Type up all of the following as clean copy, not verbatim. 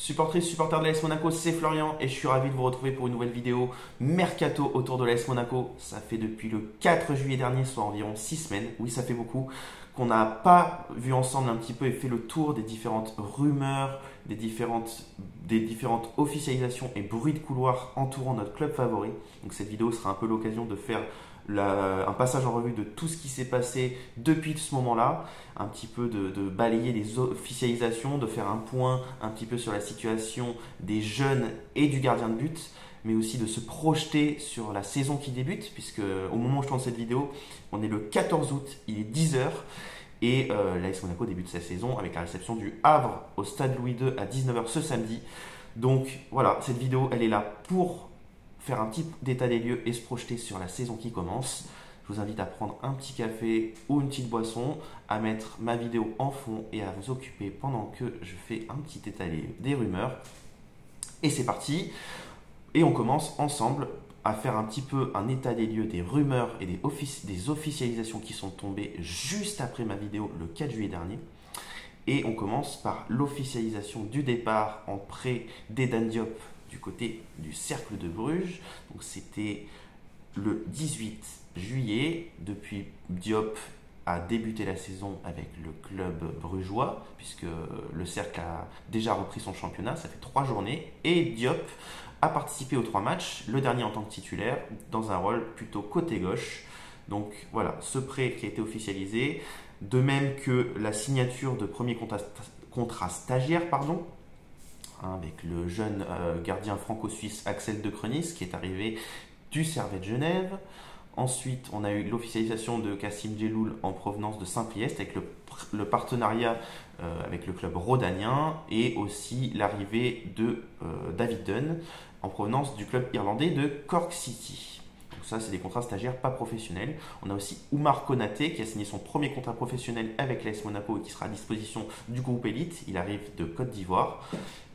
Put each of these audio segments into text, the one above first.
Supportrice, supporter de l'AS Monaco, c'est Florian et je suis ravi de vous retrouver pour une nouvelle vidéo Mercato autour de l'AS Monaco. Ça fait depuis le 4 juillet dernier, soit environ 6 semaines, oui ça fait beaucoup, qu'on n'a pas vu ensemble un petit peu et fait le tour des différentes rumeurs, des différentes officialisations et bruits de couloir entourant notre club favori. Donc cette vidéo sera un peu l'occasion de faire un passage en revue de tout ce qui s'est passé depuis ce moment-là, un petit peu de balayer les officialisations, de faire un point un petit peu sur la situation des jeunes et du gardien de but, mais aussi de se projeter sur la saison qui débute, puisque au moment où je tourne cette vidéo, on est le 14 août, il est 10 h, et l'AS Monaco débute sa saison avec la réception du Havre au stade Louis II à 19 h ce samedi. Donc voilà, cette vidéo, elle est là pour faire un petit état des lieux et se projeter sur la saison qui commence. Je vous invite à prendre un petit café ou une petite boisson, à mettre ma vidéo en fond et à vous occuper pendant que je fais un petit état des rumeurs. Et c'est parti. Et on commence ensemble à faire un petit peu un état des lieux des rumeurs et des officialisations qui sont tombées juste après ma vidéo le 4 juillet dernier. Et on commence par l'officialisation du départ en prêt d'Edan Diop du côté du Cercle de Bruges. Donc c'était le 18 juillet. Depuis, Diop a débuté la saison avec le club brugeois, puisque le Cercle a déjà repris son championnat, ça fait 3 journées, et Diop a participé aux 3 matchs, le dernier en tant que titulaire, dans un rôle plutôt côté gauche. Donc voilà, ce prêt qui a été officialisé, de même que la signature de premier contrat stagiaire, avec le jeune gardien franco-suisse Axel de Creunis qui est arrivé du Servette Genève. Ensuite, on a eu l'officialisation de Kassim Djeloul en provenance de Saint-Priest avec le partenariat avec le club rhodanien, et aussi l'arrivée de David Dunn en provenance du club irlandais de Cork City. Donc ça, c'est des contrats stagiaires pas professionnels. On a aussi Oumar Konaté qui a signé son premier contrat professionnel avec l'AS Monaco et qui sera à disposition du groupe Élite. Il arrive de Côte d'Ivoire.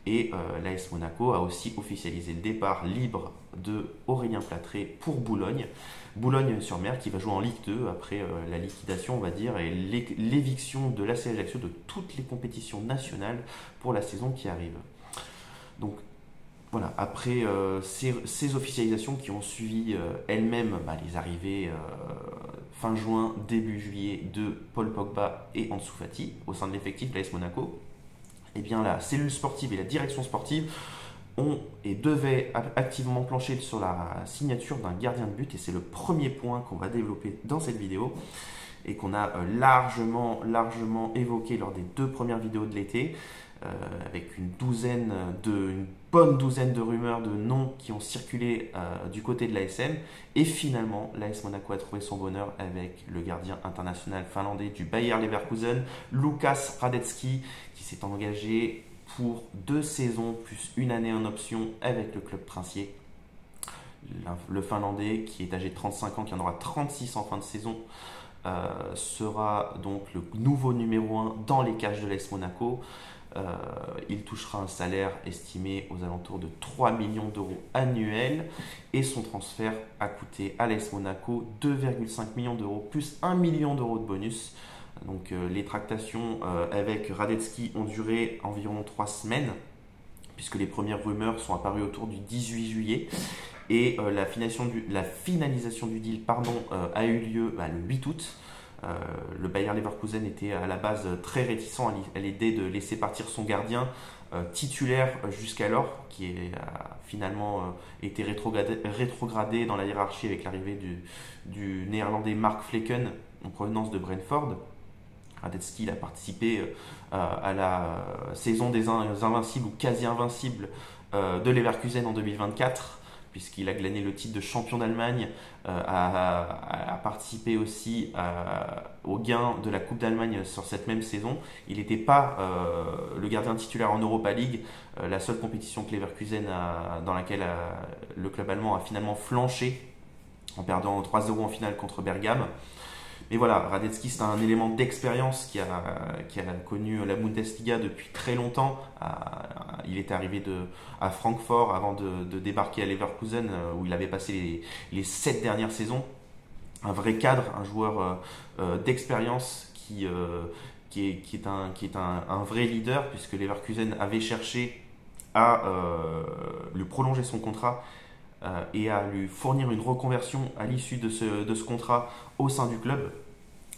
Et l'AS Monaco a aussi officialisé le départ libre de Aurélien Platré pour Boulogne-sur-Mer, qui va jouer en Ligue 2 après la liquidation, on va dire, et l'éviction de l'AC Ajaccio de toutes les compétitions nationales pour la saison qui arrive. Donc voilà, après ces officialisations qui ont suivi elles-mêmes les arrivées fin juin, début juillet de Paul Pogba et Ansu Fati au sein de l'effectif de l'AS Monaco, eh bien la cellule sportive et la direction sportive devaient activement plancher sur la signature d'un gardien de but, et c'est le premier point qu'on va développer dans cette vidéo et qu'on a largement évoqué lors des 2 premières vidéos de l'été, avec une bonne douzaine de rumeurs de noms qui ont circulé du côté de l'ASM, et finalement l'AS Monaco a trouvé son bonheur avec le gardien international finlandais du Bayer Leverkusen, Łukasz Radetzky, qui s'est engagé pour 2 saisons plus 1 année en option avec le club princier. Le Finlandais, qui est âgé de 35 ans, qui en aura 36 en fin de saison, sera donc le nouveau numéro 1 dans les cages de l'AS Monaco. Il touchera un salaire estimé aux alentours de 3 millions d'euros annuels, et son transfert a coûté à l'AS Monaco 2,5 millions d'euros plus 1 million d'euros de bonus. Donc les tractations avec Radetzky ont duré environ 3 semaines, puisque les premières rumeurs sont apparues autour du 18 juillet, et la finalisation du deal a eu lieu le 8 août. Le Bayer Leverkusen était à la base très réticent à l'idée de laisser partir son gardien titulaire jusqu'alors, qui a finalement été rétrogradé dans la hiérarchie avec l'arrivée du néerlandais Mark Flekken en provenance de Brentford. Radetzky a participé à la saison des invincibles ou quasi invincibles de Leverkusen en 2024, puisqu'il a glané le titre de champion d'Allemagne, a participé aussi au gain de la Coupe d'Allemagne sur cette même saison. Il n'était pas le gardien titulaire en Europa League, la seule compétition que Leverkusen dans laquelle le club allemand a finalement flanché en perdant 3-0 en finale contre Bergame. Mais voilà, Radetzky, c'est un élément d'expérience qui a connu la Bundesliga depuis très longtemps. Il était arrivé à Francfort avant de débarquer à Leverkusen, où il avait passé les 7 dernières saisons. Un vrai cadre, un joueur d'expérience qui est un vrai leader, puisque Leverkusen avait cherché à lui prolonger son contrat et à lui fournir une reconversion à l'issue de ce contrat au sein du club.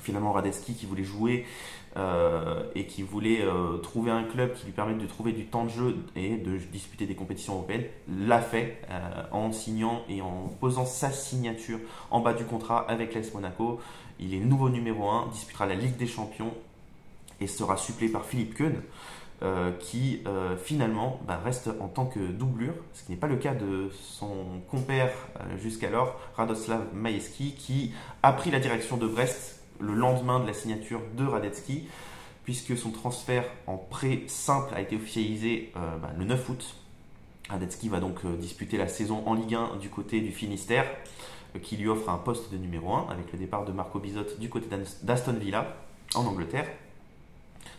Finalement, Radetzky qui voulait jouer et qui voulait trouver un club qui lui permette de trouver du temps de jeu et de disputer des compétitions européennes, l'a fait en signant et en posant sa signature en bas du contrat avec l'AS Monaco. Il est nouveau numéro 1, disputera la Ligue des Champions et sera suppléé par Philippe Keun. Qui finalement reste en tant que doublure, ce qui n'est pas le cas de son compère jusqu'alors, Radoslav Majewski, qui a pris la direction de Brest le lendemain de la signature de Radetzky, puisque son transfert en prêt simple a été officialisé le 9 août. Radetzky va donc disputer la saison en Ligue 1 du côté du Finistère, qui lui offre un poste de numéro 1 avec le départ de Marco Bizot du côté d'Aston Villa en Angleterre.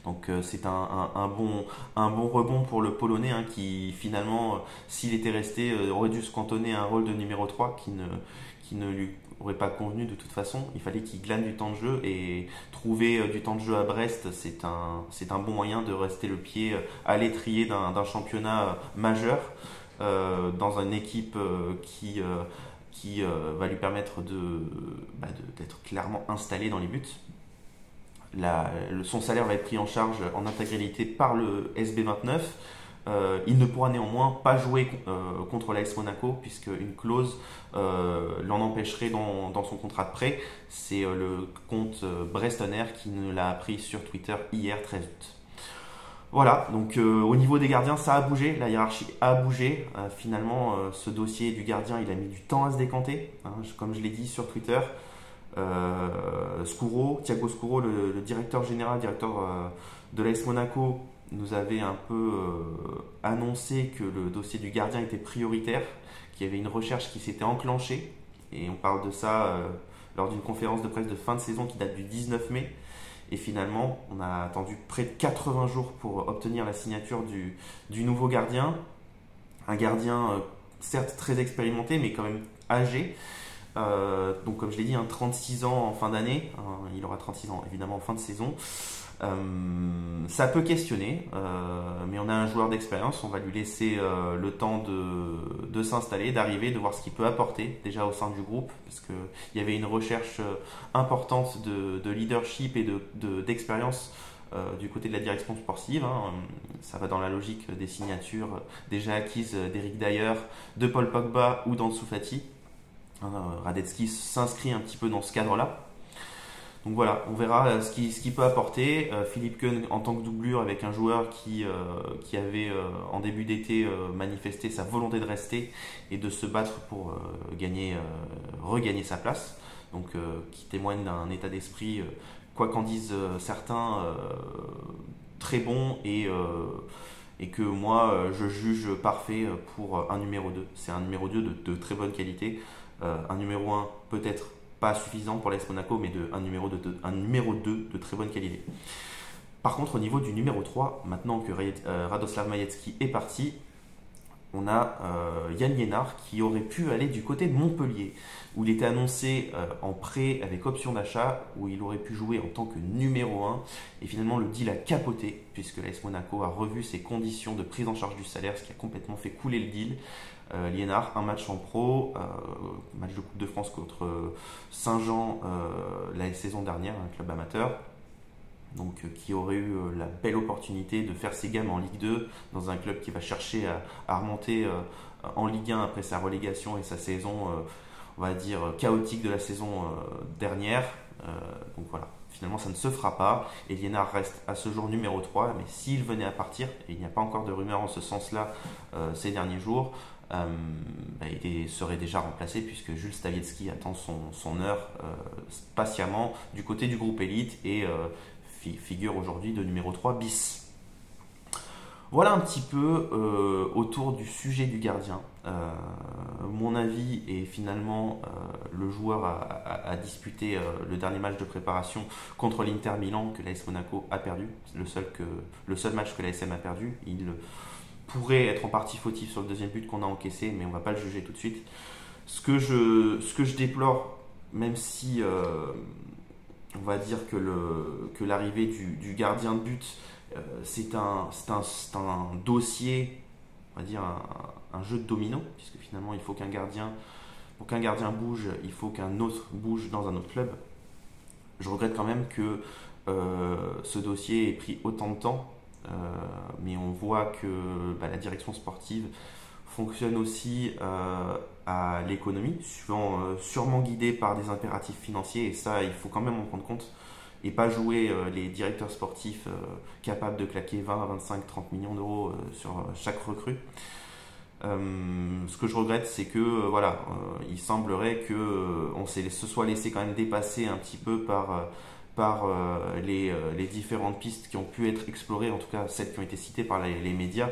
Donc c'est un bon rebond pour le Polonais qui finalement, s'il était resté, aurait dû se cantonner à un rôle de numéro 3 qui ne lui aurait pas convenu de toute façon. Il fallait qu'il glane du temps de jeu et trouver du temps de jeu à Brest, c'est un bon moyen de rester le pied à l'étrier d'un championnat majeur dans une équipe qui va lui permettre d'être clairement installé dans les buts. Son salaire va être pris en charge en intégralité par le SB29. Il ne pourra néanmoins pas jouer contre l'AS Monaco puisque une clause l'en empêcherait dans son contrat de prêt. C'est le compte Brestonner qui nous l'a appris sur Twitter hier 13 août. Voilà, donc au niveau des gardiens, ça a bougé, la hiérarchie a bougé. Finalement, ce dossier du gardien, il a mis du temps à se décanter, comme je l'ai dit sur Twitter. Thiago Scuro, le directeur général, de l'AS Monaco, nous avait un peu annoncé que le dossier du gardien était prioritaire, qu'il y avait une recherche qui s'était enclenchée, et on parle de ça lors d'une conférence de presse de fin de saison qui date du 19 mai. Et finalement, on a attendu près de 80 jours pour obtenir la signature du nouveau gardien. Un gardien certes très expérimenté, mais quand même âgé. Donc comme je l'ai dit, 36 ans en fin d'année, il aura 36 ans évidemment en fin de saison. Ça peut questionner, mais on a un joueur d'expérience, on va lui laisser le temps de s'installer, d'arriver, de voir ce qu'il peut apporter déjà au sein du groupe, parce qu'il y avait une recherche importante de leadership et d'expérience du côté de la direction sportive. Ça va dans la logique des signatures déjà acquises d'Eric Dyer, de Paul Pogba ou d'Ansu Fati. Radetzky s'inscrit un petit peu dans ce cadre-là. Donc voilà, on verra ce qu'il peut apporter. Philippe Keun en tant que doublure avec un joueur qui avait en début d'été manifesté sa volonté de rester et de se battre pour regagner sa place. Donc qui témoigne d'un état d'esprit, quoi qu'en disent certains, très bon et que moi je juge parfait pour un numéro 2. C'est un numéro 2 de très bonne qualité. Un numéro 1 peut-être pas suffisant pour l'AS Monaco, mais un numéro 2 de très bonne qualité. Par contre, au niveau du numéro 3, maintenant que Radoslav Majewski est parti, on a Yann Liénard qui aurait pu aller du côté de Montpellier, où il était annoncé en prêt avec option d'achat, où il aurait pu jouer en tant que numéro 1. Et finalement, le deal a capoté, puisque l'AS Monaco a revu ses conditions de prise en charge du salaire, ce qui a complètement fait couler le deal. Liénard, un match en pro, match de Coupe de France contre Saint-Jean la saison dernière, un club amateur. Donc, qui aurait eu la belle opportunité de faire ses gammes en Ligue 2 dans un club qui va chercher à remonter en Ligue 1 après sa relégation et sa saison, on va dire, chaotique de la saison dernière. Donc voilà, finalement ça ne se fera pas et Liénard reste à ce jour numéro 3, mais s'il venait à partir, et il n'y a pas encore de rumeur en ce sens-là ces derniers jours, il serait déjà remplacé puisque Jules Stawiecki attend son heure patiemment du côté du groupe élite et figure aujourd'hui de numéro 3 bis. Voilà un petit peu autour du sujet du gardien. Mon avis est finalement le joueur a disputé le dernier match de préparation contre l'Inter Milan que l'AS Monaco a perdu. Le seul match que l'ASM a perdu. Il pourrait être en partie fautif sur le deuxième but qu'on a encaissé, mais on ne va pas le juger tout de suite. Ce que je déplore, même si on va dire que l'arrivée du gardien de but, c'est un dossier on va dire, un jeu de domino, puisque finalement, il faut pour qu'un gardien bouge, il faut qu'un autre bouge dans un autre club. Je regrette quand même que ce dossier ait pris autant de temps, mais on voit que la direction sportive fonctionne aussi à l'économie, sûrement guidée par des impératifs financiers, et ça, il faut quand même en prendre compte, et pas jouer les directeurs sportifs capables de claquer 20, 25, 30 millions d'euros sur chaque recrue. Ce que je regrette, c'est que il semblerait que on se soit laissé quand même dépasser un petit peu par les différentes pistes qui ont pu être explorées, en tout cas celles qui ont été citées par les médias.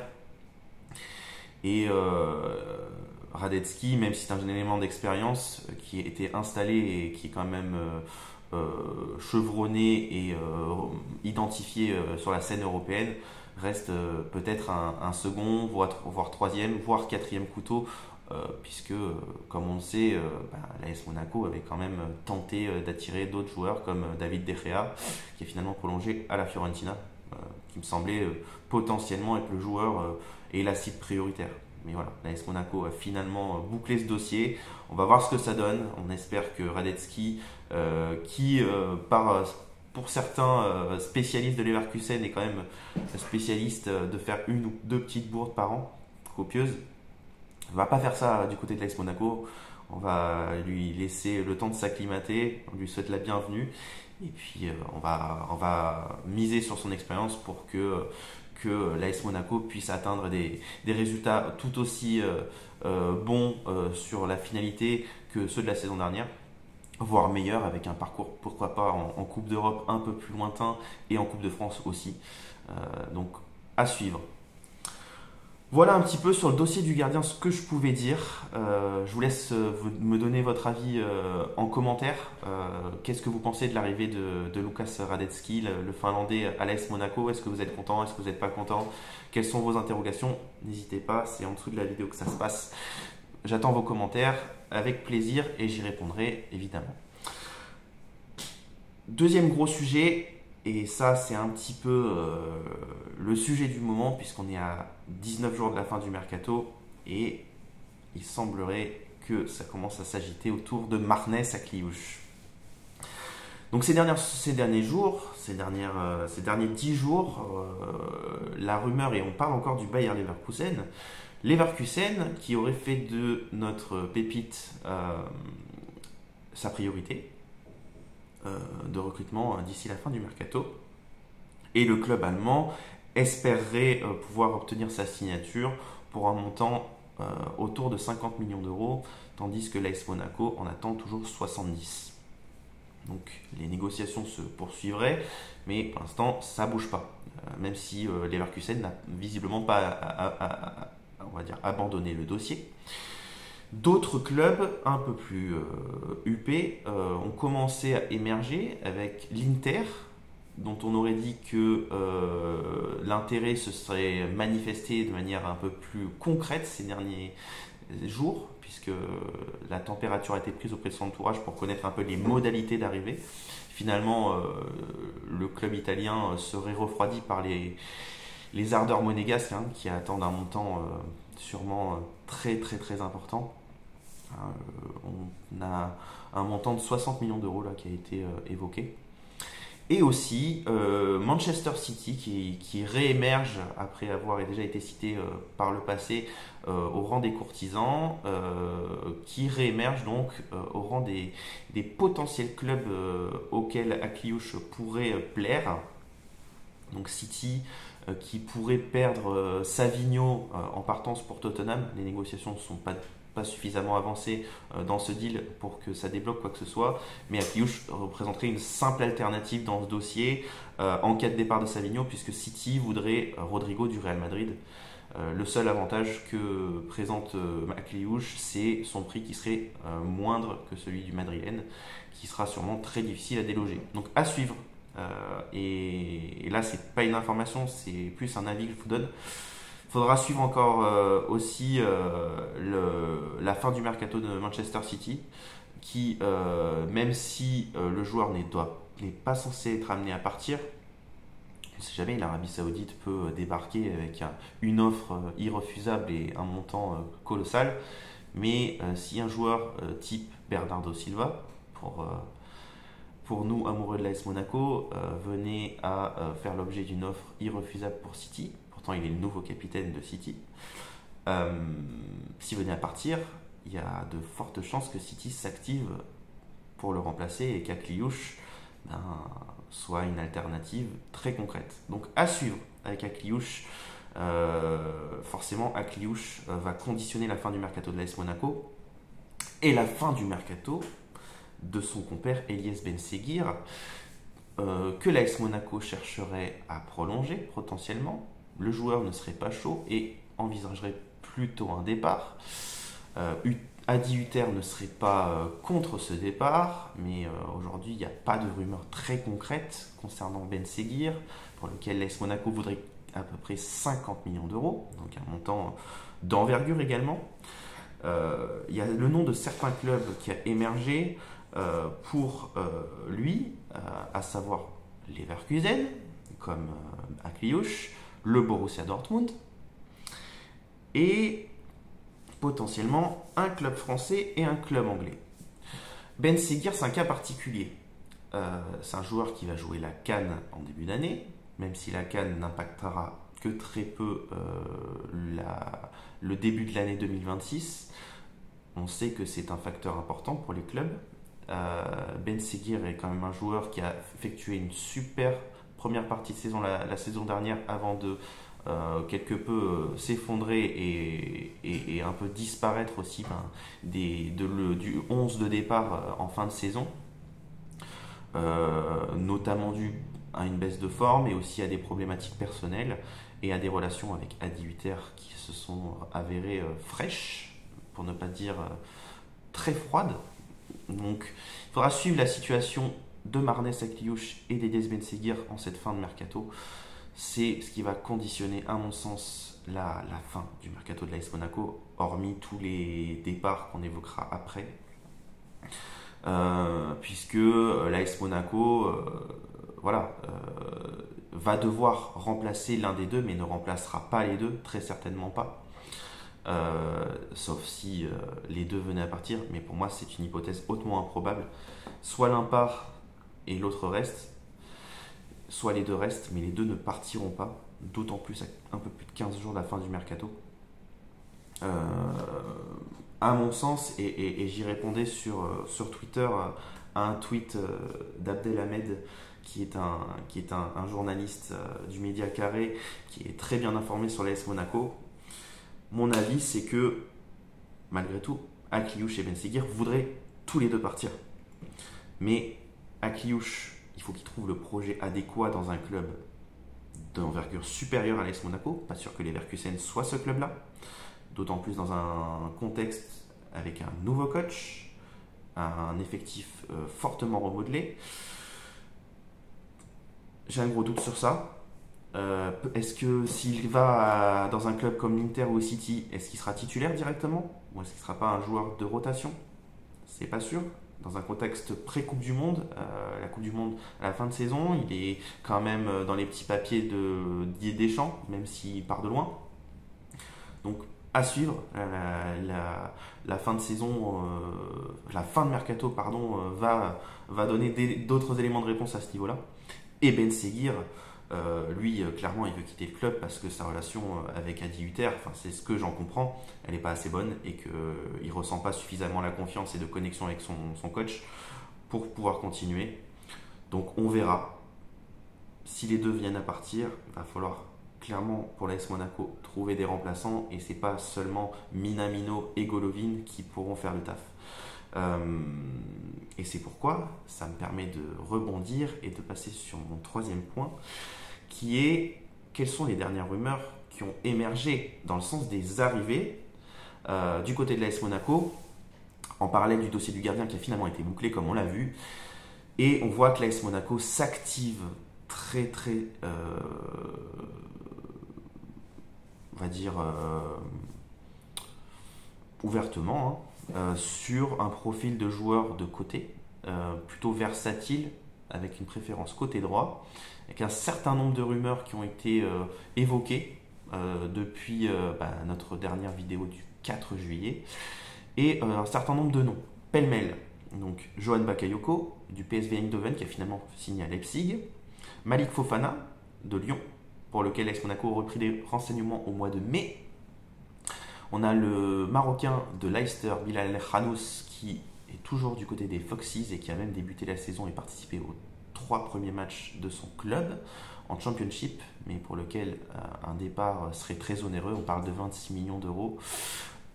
Et Radetzky, même si c'est un élément d'expérience qui a été installé et qui est quand même chevronné et identifié sur la scène européenne, reste peut-être un second, voire troisième, voire quatrième couteau, puisque, comme on le sait, l'AS Monaco avait quand même tenté d'attirer d'autres joueurs comme David De Gea, qui est finalement prolongé à la Fiorentina, qui me semblait potentiellement être le joueur et la cible prioritaire. Mais voilà, l'AS Monaco a finalement bouclé ce dossier. On va voir ce que ça donne. On espère que Radetzky, pour certains spécialistes de Leverkusen, est quand même spécialiste de faire une ou deux petites bourdes par an, copieuses. On va pas faire ça du côté de l'AS Monaco. On va lui laisser le temps de s'acclimater. On lui souhaite la bienvenue. Et puis on va miser sur son expérience pour que l'AS Monaco puisse atteindre des résultats tout aussi bons sur la finalité que ceux de la saison dernière, voire meilleurs, avec un parcours pourquoi pas en Coupe d'Europe un peu plus lointain et en Coupe de France aussi. Donc à suivre. Voilà un petit peu sur le dossier du gardien ce que je pouvais dire. Je vous laisse me donner votre avis en commentaire. Qu'est-ce que vous pensez de l'arrivée de Lukas Radetzky, le Finlandais à l'AS Monaco? Est-ce que vous êtes content? Est-ce que vous n'êtes pas content? Quelles sont vos interrogations? N'hésitez pas, c'est en dessous de la vidéo que ça se passe. J'attends vos commentaires avec plaisir et j'y répondrai évidemment. Deuxième gros sujet, et ça c'est un petit peu le sujet du moment puisqu'on est à 19 jours de la fin du mercato et il semblerait que ça commence à s'agiter autour de Marnes à Cluj. Donc ces derniers jours, ces derniers 10 jours, la rumeur, et on parle encore du Bayer Leverkusen qui aurait fait de notre pépite sa priorité de recrutement d'ici la fin du mercato. Et le club allemand espérerait pouvoir obtenir sa signature pour un montant autour de 50 millions d'euros, tandis que l'AS Monaco en attend toujours 70. Donc les négociations se poursuivraient, mais pour l'instant ça ne bouge pas. Même si Leverkusen n'a visiblement pas on va dire, abandonné le dossier. D'autres clubs un peu plus huppés ont commencé à émerger avec l'Inter, dont on aurait dit que l'intérêt se serait manifesté de manière un peu plus concrète ces derniers jours, puisque la température a été prise auprès de son entourage pour connaître un peu les modalités d'arrivée. Finalement, le club italien serait refroidi par les ardeurs monégasques qui attendent un montant sûrement très très très important. On a un montant de 60 millions d'euros là, qui a été évoqué. Et aussi Manchester City qui réémerge après avoir déjà été cité par le passé au rang des courtisans, qui réémerge donc au rang des potentiels clubs auxquels Akliouche pourrait plaire. Donc City qui pourrait perdre Savigno en partance pour Tottenham. Les négociations ne sont pas suffisamment avancées dans ce deal pour que ça débloque quoi que ce soit, mais Akliouche représenterait une simple alternative dans ce dossier en cas de départ de Savigno, puisque City voudrait Rodrigo du Real Madrid. Le seul avantage que présente Akliouche, c'est son prix qui serait moindre que celui du madrilène, qui sera sûrement très difficile à déloger. Donc à suivre. Et là, c'est pas une information, c'est plus un avis que je vous donne. Il faudra suivre encore aussi la fin du mercato de Manchester City, qui, même si le joueur n'est pas censé être amené à partir, ne sait jamais, l'Arabie Saoudite peut débarquer avec une offre irrefusable et un montant colossal. Mais si un joueur type Bernardo Silva, pour nous amoureux de l'AS Monaco, venait à faire l'objet d'une offre irrefusable pour City, pourtant il est le nouveau capitaine de City, s'il venait à partir, il y a de fortes chances que City s'active pour le remplacer et qu'Akliouche soit une alternative très concrète. Donc à suivre avec Akliouche. Forcément, Akliouche va conditionner la fin du mercato de l'AS Monaco et la fin du mercato de son compère Eliès Benseghir, que l'AS Monaco chercherait à prolonger potentiellement. Le joueur ne serait pas chaud et envisagerait plutôt un départ. Adi Hutter ne serait pas contre ce départ, mais aujourd'hui il n'y a pas de rumeur très concrète concernant Benseghir, pour lequel l'AS Monaco voudrait à peu près 50 millions d'euros, donc un montant d'envergure également. Il y a le nom de certains clubs qui a émergé pour lui, à savoir Leverkusen, comme Akliouche, le Borussia Dortmund, et potentiellement un club français et un club anglais. Benseghir, c'est un cas particulier. C'est un joueur qui va jouer la CAN en début d'année, même si la CAN n'impactera que très peu le début de l'année 2026. On sait que c'est un facteur important pour les clubs. Benseghir est quand même un joueur qui a effectué une super première partie de saison la saison dernière avant de quelque peu s'effondrer et un peu disparaître aussi du 11 de départ en fin de saison, notamment dû à une baisse de forme et aussi à des problématiques personnelles et à des relations avec Adi Hutter qui se sont avérées fraîches, pour ne pas dire très froides. Donc il faudra suivre la situation de Marnès Akliouche et d'Eliès Benseghir en cette fin de mercato. C'est ce qui va conditionner, à mon sens, la fin du mercato de l'AS Monaco, hormis tous les départs qu'on évoquera après. Puisque l'AS Monaco va devoir remplacer l'un des deux, mais ne remplacera pas les deux, très certainement pas. Sauf si les deux venaient à partir, mais pour moi c'est une hypothèse hautement improbable. Soit l'un part et l'autre reste, soit les deux restent, mais les deux ne partiront pas, d'autant plus à un peu plus de 15 jours de la fin du mercato. À mon sens, et j'y répondais sur Twitter à un tweet d'Abdelhamed, qui est un journaliste du Média Carré, qui est très bien informé sur l'AS Monaco. Mon avis, c'est que, malgré tout, Akliouche et Benseghir voudraient tous les deux partir. Mais Akliouche, il faut qu'il trouve le projet adéquat dans un club d'envergure supérieure à l'AS Monaco. Pas sûr que les Leverkusen soit ce club-là. D'autant plus dans un contexte avec un nouveau coach, un effectif fortement remodelé. J'ai un gros doute sur ça. Est-ce que s'il va dans un club comme l'Inter ou City, est-ce qu'il sera titulaire directement ou est-ce qu'il ne sera pas un joueur de rotation? C'est pas sûr. Dans un contexte pré-Coupe du Monde, la Coupe du Monde à la fin de saison, il est quand même dans les petits papiers de Didier Deschamps, même s'il part de loin. Donc à suivre, la fin de saison, la fin de mercato va donner d'autres éléments de réponse à ce niveau-là. Et Benseghir, lui, clairement, il veut quitter le club parce que sa relation avec Adi Hutter, c'est ce que j'en comprends, elle n'est pas assez bonne et qu'il ne ressent pas suffisamment la confiance et de connexion avec son coach pour pouvoir continuer. Donc on verra. Si les deux viennent à partir, il va falloir clairement pour l'AS Monaco trouver des remplaçants et c'est pas seulement Minamino et Golovin qui pourront faire le taf. Et c'est pourquoi ça me permet de rebondir et de passer sur mon troisième point, qui est quelles sont les dernières rumeurs qui ont émergé dans le sens des arrivées du côté de l'AS Monaco, en parallèle du dossier du gardien qui a finalement été bouclé comme on l'a vu, et on voit que l'AS Monaco s'active très on va dire ouvertement sur un profil de joueur de côté, plutôt versatile, avec une préférence côté droit, avec un certain nombre de rumeurs qui ont été évoquées depuis notre dernière vidéo du 4 juillet, et un certain nombre de noms, pêle-mêle. Donc Johan Bakayoko du PSV Eindhoven qui a finalement signé à Leipzig, Malik Fofana de Lyon pour lequel l'AS Monaco a repris des renseignements au mois de mai. On a le Marocain de Leicester, Bilal Khanous, qui est toujours du côté des Foxes et qui a même débuté la saison et participé aux 3 premiers matchs de son club en Championship, mais pour lequel un départ serait très onéreux. On parle de 26 millions d'euros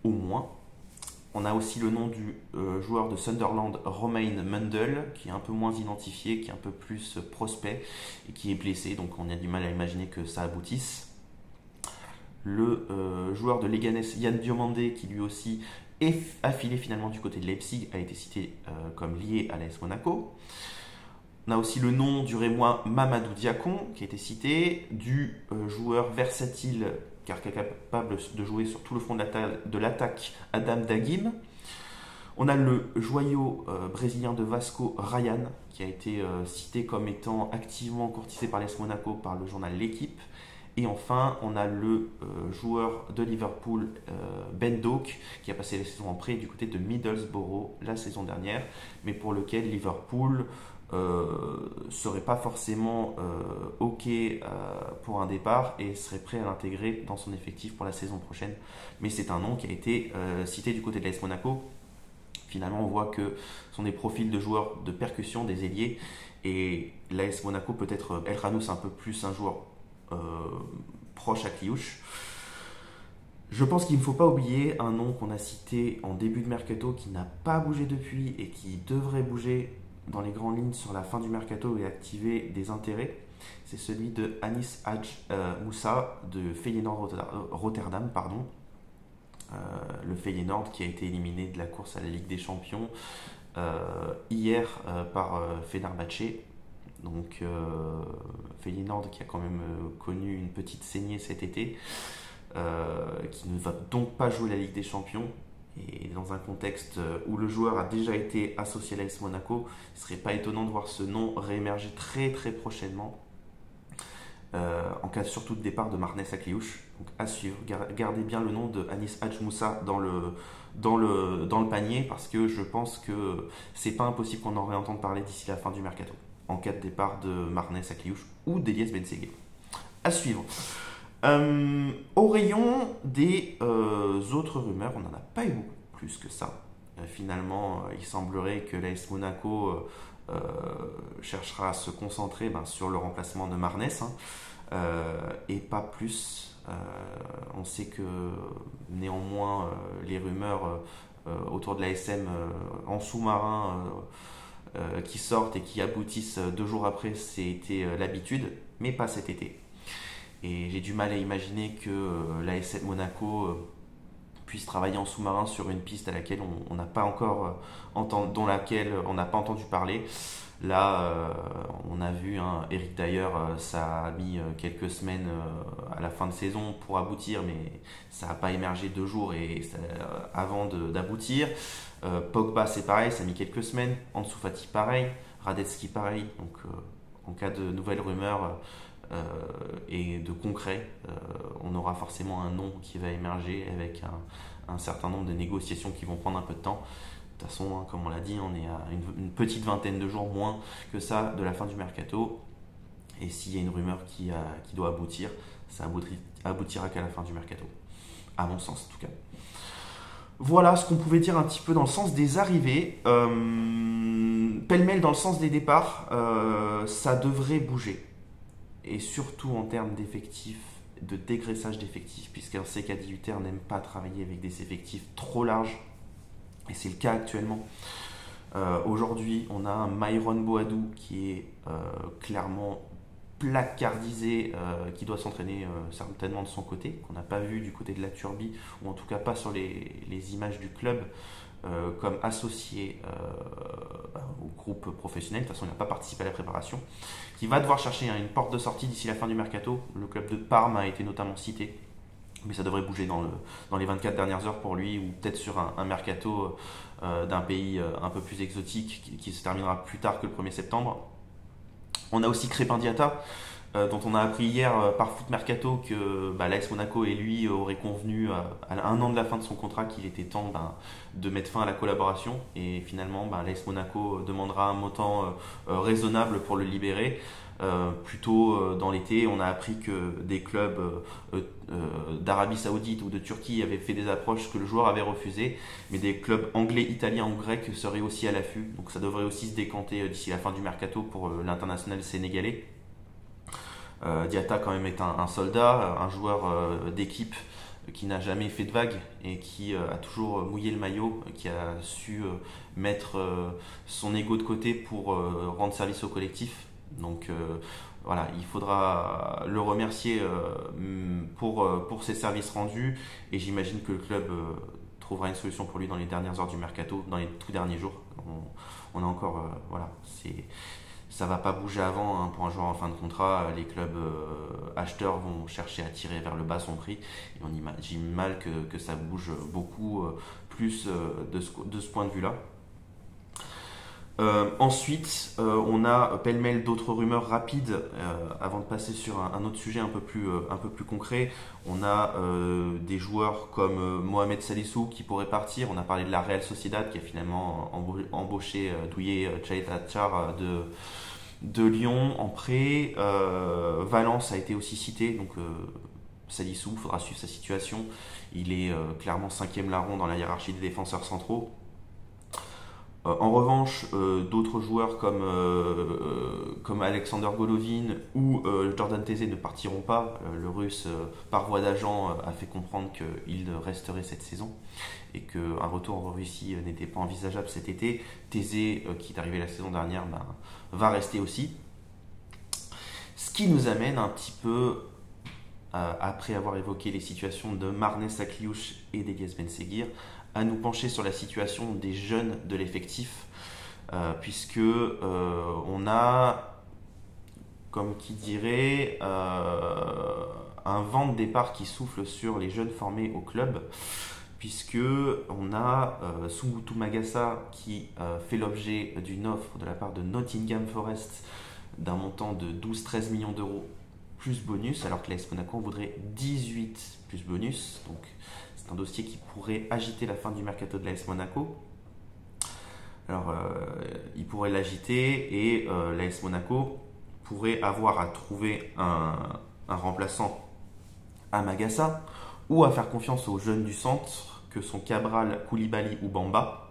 au moins. On a aussi le nom du joueur de Sunderland, Romain Mundle, qui est un peu moins identifié, qui est un peu plus prospect et qui est blessé, donc on a du mal à imaginer que ça aboutisse. Le joueur de Leganés, Yann Diomandé, qui lui aussi est affilié finalement du côté de Leipzig, a été cité comme lié à l'AS Monaco. On a aussi le nom du Rémois Mamadou Diakon, qui a été cité, du joueur versatile car capable de jouer sur tout le front de l'attaque, Adam Dagim. On a le joyau brésilien de Vasco, Ryan, qui a été cité comme étant activement courtisé par l'AS Monaco par le journal L'Équipe. Et enfin, on a le joueur de Liverpool, Ben Doak, qui a passé la saison en prêt du côté de Middlesbrough la saison dernière, mais pour lequel Liverpool serait pas forcément OK pour un départ et serait prêt à l'intégrer dans son effectif pour la saison prochaine. Mais c'est un nom qui a été cité du côté de l'AS Monaco. Finalement, on voit que ce sont des profils de joueurs de percussion, des ailiers, et l'AS Monaco peut-être El Khanous un peu plus un joueur proche à Kliouche. Je pense qu'il ne faut pas oublier un nom qu'on a cité en début de mercato qui n'a pas bougé depuis et qui devrait bouger dans les grandes lignes sur la fin du mercato et activer des intérêts. C'est celui de Anis Hadj Moussa de Feyenoord Rotterdam. Le Feyenoord qui a été éliminé de la course à la Ligue des Champions hier par Fenerbahçe. Donc Feyenoord qui a quand même connu une petite saignée cet été, qui ne va donc pas jouer la Ligue des Champions. Et dans un contexte où le joueur a déjà été associé à l'AS Monaco, il ne serait pas étonnant de voir ce nom réémerger très très prochainement, en cas surtout de départ de Marnès à Kliouche. Donc à suivre, gardez bien le nom de Anis Hadj Moussa dans le panier, parce que je pense que c'est pas impossible qu'on en réentende parler d'ici la fin du mercato, en cas de départ de Marnès à Kliouche ou d'Elias Bensegué. À suivre. Au rayon des autres rumeurs, on n'en a pas eu beaucoup plus que ça. Finalement, il semblerait que l'AS Monaco cherchera à se concentrer sur le remplacement de Marnès, et pas plus. On sait que néanmoins les rumeurs autour de l'ASM en sous-marin qui sortent et qui aboutissent 2 jours après, c'était l'habitude, mais pas cet été. Et j'ai du mal à imaginer que l'AS Monaco puisse travailler en sous-marin sur une piste à laquelle on n'a pas encore dont laquelle on n'a pas entendu parler. Là, on a vu Eric Dyer, ça a mis quelques semaines à la fin de saison pour aboutir, mais ça n'a pas émergé 2 jours avant d'aboutir. Pogba, c'est pareil, ça a mis quelques semaines. Ansu Fati, pareil. Radetzky, pareil. Donc, en cas de nouvelles rumeurs et de concret, on aura forcément un nom qui va émerger avec un certain nombre de négociations qui vont prendre un peu de temps. De toute façon, comme on l'a dit, on est à une petite vingtaine de jours moins que ça de la fin du mercato. Et s'il y a une rumeur qui doit aboutir, ça aboutira qu'à la fin du mercato. À mon sens, en tout cas. Voilà ce qu'on pouvait dire un petit peu dans le sens des arrivées. Pêle-mêle dans le sens des départs, ça devrait bouger. Et surtout en termes d'effectifs, de dégraissage d'effectifs, puisqu'on sait qu'Adi n'aime pas travailler avec des effectifs trop larges. Et c'est le cas actuellement. Aujourd'hui, on a un Myron Boadou qui est clairement placardisé, qui doit s'entraîner certainement de son côté, qu'on n'a pas vu du côté de la Turbie, ou en tout cas pas sur les images du club, comme associé au groupe professionnel. De toute façon, il n'a pas participé à la préparation. Qui va devoir chercher une porte de sortie d'ici la fin du mercato. Le club de Parme a été notamment cité, mais ça devrait bouger dans les 24 dernières heures pour lui, ou peut-être sur un mercato d'un pays un peu plus exotique qui se terminera plus tard que le 1er septembre. On a aussi Crépin Diatta, dont on a appris hier par Foot Mercato que l'AS Monaco et lui auraient convenu à un an de la fin de son contrat qu'il était temps de mettre fin à la collaboration. Et finalement, l'AS Monaco demandera un montant raisonnable pour le libérer. Plus tôt dans l'été, on a appris que des clubs d'Arabie Saoudite ou de Turquie avaient fait des approches que le joueur avait refusées, mais des clubs anglais, italiens ou grecs seraient aussi à l'affût. Donc ça devrait aussi se décanter d'ici la fin du mercato pour l'international sénégalais. Diatta quand même est un soldat, un joueur d'équipe qui n'a jamais fait de vagues et qui a toujours mouillé le maillot, qui a su mettre son ego de côté pour rendre service au collectif. Donc voilà, il faudra le remercier pour ses services rendus, et j'imagine que le club trouvera une solution pour lui dans les dernières heures du mercato, dans les tout derniers jours. On a encore, voilà, ça va pas bouger avant hein, pour un joueur en fin de contrat. Les clubs acheteurs vont chercher à tirer vers le bas son prix, et on imagine mal que ça bouge beaucoup plus de ce point de vue-là. Ensuite, on a pêle-mêle d'autres rumeurs rapides. Avant de passer sur un autre sujet un peu plus concret, on a des joueurs comme Mohamed Salissou qui pourrait partir. On a parlé de la Real Sociedad qui a finalement embauché Douye Chaïtachar de Lyon en prêt. Valence a été aussi cité, donc Salissou, il faudra suivre sa situation. Il est clairement 5e larron dans la hiérarchie des défenseurs centraux. En revanche, d'autres joueurs comme Alexander Golovin ou Jordan Taizé ne partiront pas. Le Russe, par voie d'agent, a fait comprendre qu'il resterait cette saison et qu'un retour en Russie n'était pas envisageable cet été. Taizé, qui est arrivé la saison dernière, va rester aussi. Ce qui nous amène un petit peu, après avoir évoqué les situations de Marnès Sakliouche et d'Elias Benseghir, à nous pencher sur la situation des jeunes de l'effectif, puisque on a, comme qui dirait, un vent de départ qui souffle sur les jeunes formés au club, puisque on a Soumoutou Magassa qui fait l'objet d'une offre de la part de Nottingham Forest d'un montant de 12-13 millions d'euros plus bonus, alors que l'AS Monaco en voudrait 18 plus bonus. Donc c'est un dossier qui pourrait agiter la fin du mercato de l'AS Monaco. Alors il pourrait l'agiter, et l'AS Monaco pourrait avoir à trouver un remplaçant à Magassa, ou à faire confiance aux jeunes du centre que sont Cabral, Koulibaly ou Bamba.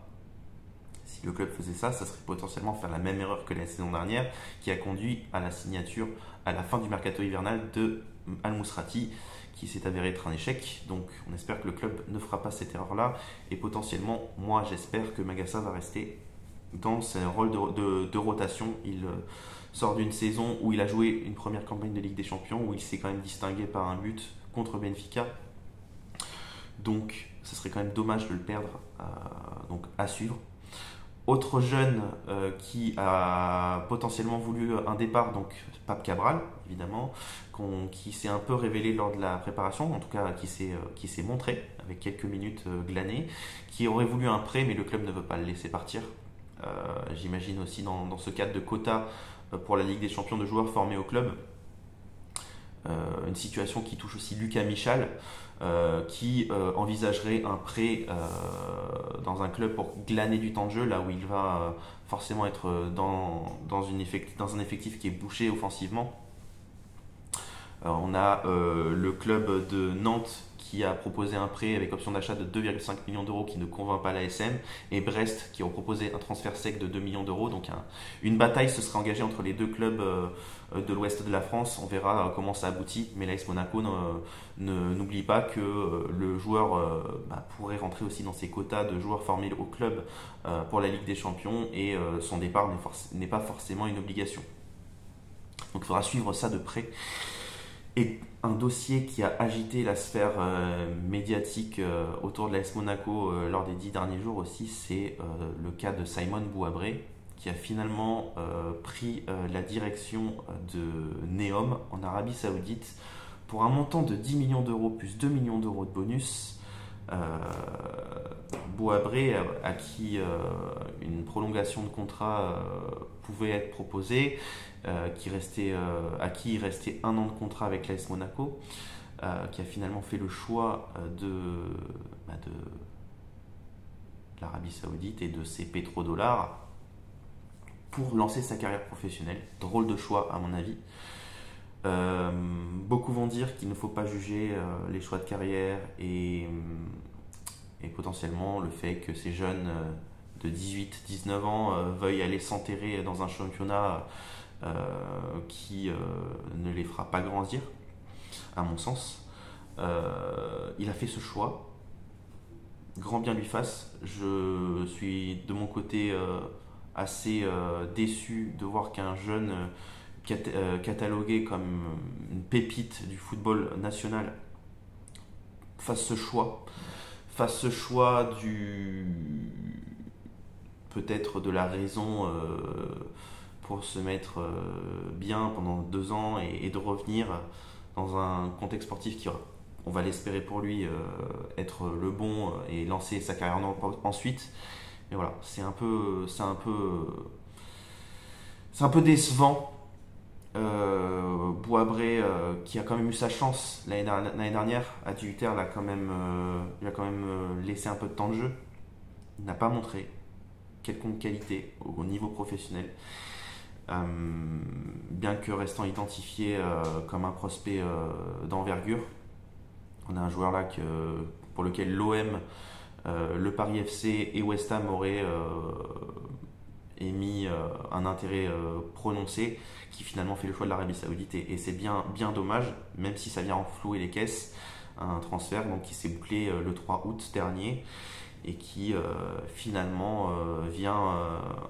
Si le club faisait ça, ça serait potentiellement faire la même erreur que la saison dernière, qui a conduit à la signature à la fin du mercato hivernal de Al Mousrati, qui s'est avéré être un échec. Donc on espère que le club ne fera pas cette erreur-là, et potentiellement, moi j'espère que Magassa va rester dans son rôle de rotation. Il sort d'une saison où il a joué une première campagne de Ligue des Champions, où il s'est quand même distingué par un but contre Benfica. Donc ce serait quand même dommage de le perdre, donc à suivre. Autre jeune qui a potentiellement voulu un départ, donc Pape Cabral, évidemment, qui s'est un peu révélé lors de la préparation, en tout cas qui s'est montré avec quelques minutes glanées, qui aurait voulu un prêt, mais le club ne veut pas le laisser partir. J'imagine aussi dans ce cadre de quota pour la Ligue des Champions de joueurs formés au club. Une situation qui touche aussi Lucas Michal, qui envisagerait un prêt dans un club pour glaner du temps de jeu, là où il va forcément être dans un effectif qui est bouché offensivement. On a le club de Nantes qui a proposé un prêt avec option d'achat de 2,5 millions d'euros qui ne convainc pas l'ASM, et Brest qui ont proposé un transfert sec de 2 millions d'euros. Donc une bataille se serait engagée entre les deux clubs de l'ouest de la France. On verra comment ça aboutit, mais l'AS Monaco n'oublie pas que le joueur pourrait rentrer aussi dans ses quotas de joueurs formés au club pour la Ligue des Champions, et son départ n'est pas forcément une obligation. Donc il faudra suivre ça de près. Et un dossier qui a agité la sphère médiatique autour de l'AS Monaco lors des 10 derniers jours aussi, c'est le cas de Simon Bouabré, qui a finalement pris la direction de Neom en Arabie Saoudite pour un montant de 10 millions d'euros plus 2 millions d'euros de bonus. Boabré, à qui une prolongation de contrat pouvait être proposée, à qui il restait 1 an de contrat avec l'AS Monaco, qui a finalement fait le choix de l'Arabie Saoudite et de ses pétrodollars pour lancer sa carrière professionnelle. Drôle de choix à mon avis. Beaucoup vont dire qu'il ne faut pas juger les choix de carrière et potentiellement le fait que ces jeunes de 18-19 ans veuillent aller s'enterrer dans un championnat qui ne les fera pas grandir, à mon sens. Il a fait ce choix, grand bien lui fasse. Je suis de mon côté assez déçu de voir qu'un jeune catalogué comme une pépite du football national fasse ce choix peut-être de la raison pour se mettre bien pendant 2 ans et de revenir dans un contexte sportif qui, on va l'espérer pour lui, être le bon et lancer sa carrière ensuite. Mais voilà, c'est un peu décevant. Boabré, qui a quand même eu sa chance l'année dernière à Twitter, lui a quand même laissé un peu de temps de jeu. Il n'a pas montré quelconque qualité au niveau professionnel, bien que restant identifié comme un prospect d'envergure. On a un joueur là pour lequel l'OM, le Paris FC et West Ham auraient émis un intérêt prononcé, qui finalement fait le choix de l'Arabie Saoudite, et c'est bien dommage, même si ça vient enflouer les caisses. Un transfert donc qui s'est bouclé le 3 août dernier et qui finalement vient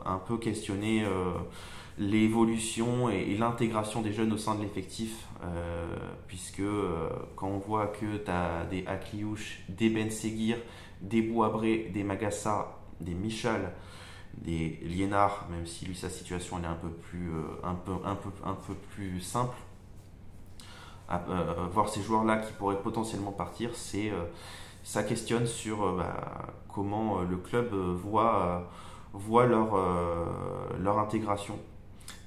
un peu questionner l'évolution et l'intégration des jeunes au sein de l'effectif, puisque quand on voit que tu as des Akliouche, des Ben Seguir, des Boabré, des Magassa, des Michal, des Liénard, même si lui sa situation elle est un peu plus simple, voir ces joueurs là qui pourraient potentiellement partir, ça questionne sur comment le club voit leur intégration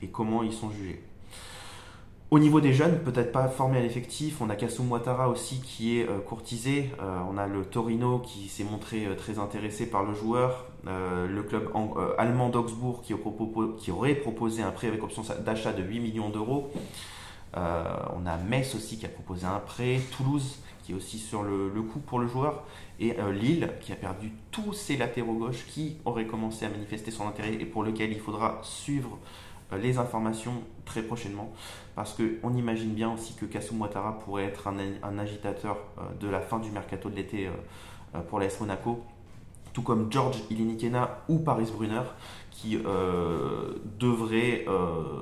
et comment ils sont jugés. Au niveau des jeunes, peut-être pas formés à l'effectif, on a Kassoum Ouattara aussi qui est courtisé. On a le Torino qui s'est montré très intéressé par le joueur. Le club allemand d'Augsbourg qui aurait proposé un prêt avec option d'achat de 8 millions d'euros. On a Metz aussi qui a proposé un prêt. Toulouse qui est aussi sur le coup pour le joueur. Et Lille qui a perdu tous ses latéraux gauche, qui aurait commencé à manifester son intérêt et pour lequel il faudra suivre les informations très prochainement, parce qu'on imagine bien aussi que Kassoum Ouattara pourrait être un agitateur de la fin du mercato de l'été pour l'AS Monaco, tout comme George Ilinikena ou Paris Brunner, qui devraient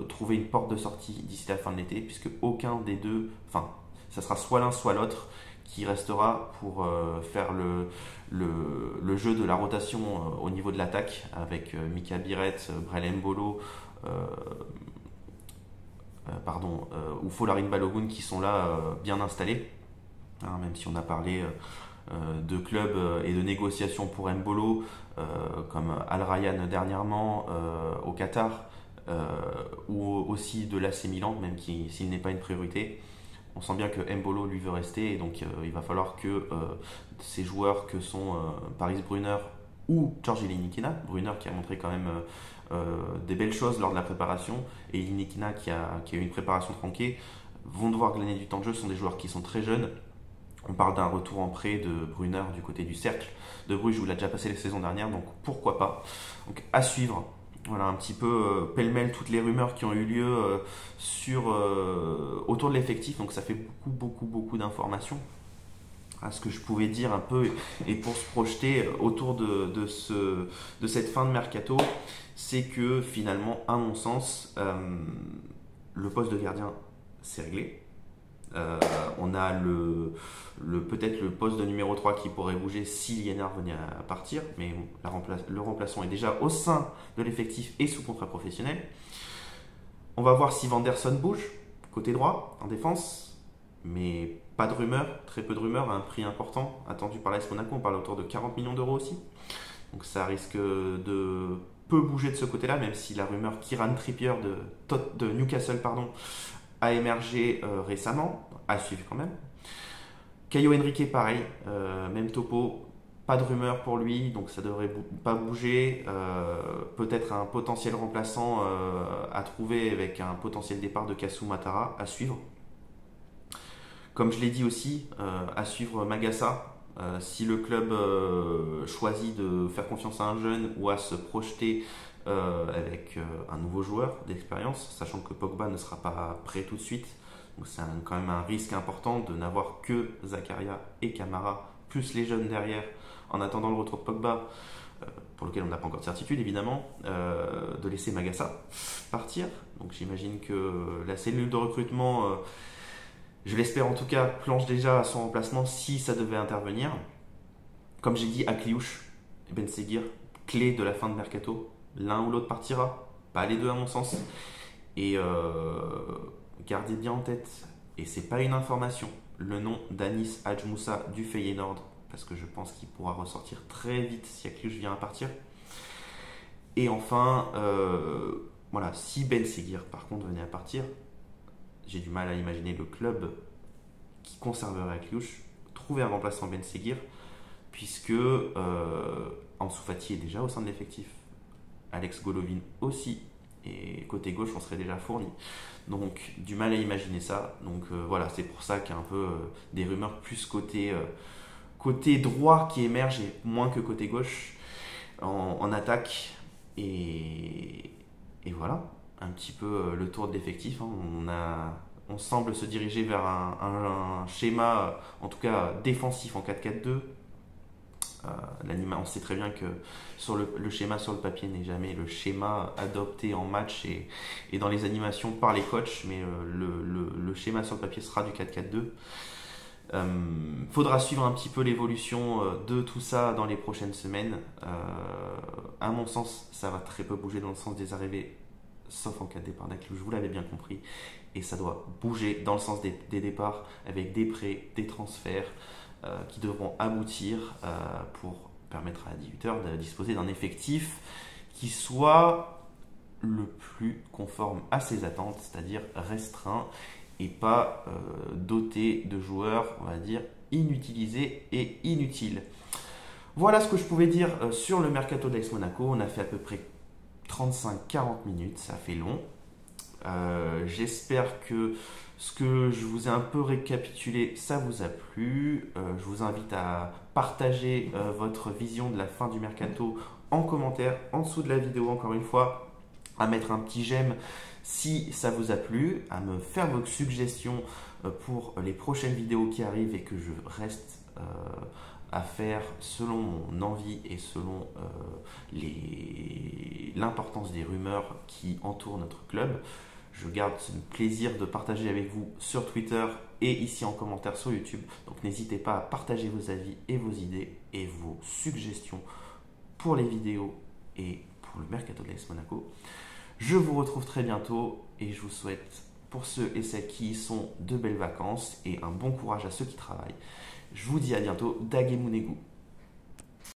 trouver une porte de sortie d'ici la fin de l'été, puisque aucun des deux, enfin ça sera soit l'un soit l'autre qui restera pour faire le jeu de la rotation au niveau de l'attaque, avec Mika Biret, Brel Mbolo, ou Folarin Balogun qui sont là bien installés, même si on a parlé de clubs et de négociations pour Mbolo, comme Al Rayyan dernièrement au Qatar, ou aussi de l'AC Milan, même s'il n'est pas une priorité. On sent bien que Mbolo lui veut rester, et donc il va falloir que ces joueurs que sont Paris Brunner ou George Ilinikina, Brunner qui a montré quand même des belles choses lors de la préparation, et Ilinikina qui a eu une préparation tronquée, vont devoir glaner du temps de jeu. Ce sont des joueurs qui sont très jeunes. On parle d'un retour en prêt de Brunner du côté du Cercle de Bruges, où il a déjà passé les saisons dernières, donc pourquoi pas. Donc à suivre. Voilà un petit peu pêle-mêle toutes les rumeurs qui ont eu lieu autour de l'effectif, donc ça fait beaucoup d'informations à ce que je pouvais dire un peu, et pour se projeter autour de cette fin de mercato, c'est que finalement, à mon sens, le poste de gardien c'est réglé. On a peut-être le poste de numéro 3 qui pourrait bouger si Liénard venait à partir, mais le remplaçant est déjà au sein de l'effectif et sous contrat professionnel. On va voir si Vanderson bouge côté droit en défense, mais pas de rumeurs, très peu de rumeurs, à un prix important attendu par l'AS Monaco. On parle autour de 40 millions d'euros aussi. Donc ça risque de peu bouger de ce côté-là, même si la rumeur Kieran Trippier de Newcastle a émergé récemment, à suivre quand même. Caio Henrique, pareil, même topo, pas de rumeur pour lui, donc ça devrait pas bouger. Peut-être un potentiel remplaçant à trouver avec un potentiel départ de Kassou Matara à suivre. Comme je l'ai dit aussi, à suivre Magassa. Si le club choisit de faire confiance à un jeune ou à se projeter avec un nouveau joueur d'expérience, sachant que Pogba ne sera pas prêt tout de suite, donc c'est quand même un risque important de n'avoir que Zakaria et Camara, plus les jeunes derrière, en attendant le retour de Pogba, pour lequel on n'a pas encore de certitude évidemment, de laisser Magassa partir. Donc j'imagine que la cellule de recrutement, je l'espère en tout cas, planche déjà à son remplacement si ça devait intervenir. Comme j'ai dit, Akliouche et Ben Seguir, clé de la fin de Mercato. L'un ou l'autre partira, pas les deux à mon sens. Et gardez bien en tête, et c'est pas une information, le nom d'Anis Hadj Moussa du Feyenoord, parce que je pense qu'il pourra ressortir très vite si Akliouche vient à partir. Et enfin, voilà, si Ben Seguir par contre venait à partir, j'ai du mal à imaginer le club qui conserverait Akliouche trouver un remplaçant Ben Seguir, puisque Ansu Fati est déjà au sein de l'effectif, Alex Golovin aussi, et côté gauche on serait déjà fourni. Donc du mal à imaginer ça. Donc voilà, c'est pour ça qu'il y a un peu des rumeurs plus côté droit qui émergent et moins que côté gauche en attaque. Et voilà, un petit peu le tour de l'effectif. On semble se diriger vers un schéma, en tout cas défensif en 4-4-2. On sait très bien que sur le schéma sur le papier n'est jamais le schéma adopté en match et dans les animations par les coachs, mais le schéma sur le papier sera du 4-4-2. Faudra suivre un petit peu l'évolution de tout ça dans les prochaines semaines. À mon sens, ça va très peu bouger dans le sens des arrivées, sauf en cas de départ d'Akliouche, vous l'avez bien compris, et ça doit bouger dans le sens des départs avec des prêts, des transferts qui devront aboutir pour permettre à 18h de disposer d'un effectif qui soit le plus conforme à ses attentes, c'est-à-dire restreint et pas doté de joueurs, on va dire, inutilisés et inutiles. Voilà ce que je pouvais dire sur le mercato d'AS Monaco. On a fait à peu près 35-40 minutes, ça fait long. J'espère que ce que je vous ai un peu récapitulé, ça vous a plu. Je vous invite à partager votre vision de la fin du mercato en commentaire en dessous de la vidéo, encore une fois, à mettre un petit j'aime si ça vous a plu, à me faire vos suggestions pour les prochaines vidéos qui arrivent et que je reste à faire selon mon envie et selon l'importance des rumeurs qui entourent notre club. Je garde le plaisir de partager avec vous sur Twitter et ici en commentaire sur YouTube. Donc n'hésitez pas à partager vos avis et vos idées et vos suggestions pour les vidéos et pour le mercato de l'AS Monaco. Je vous retrouve très bientôt et je vous souhaite, pour ceux et celles qui y sont, de belles vacances et un bon courage à ceux qui travaillent. Je vous dis à bientôt. Dagemunegu.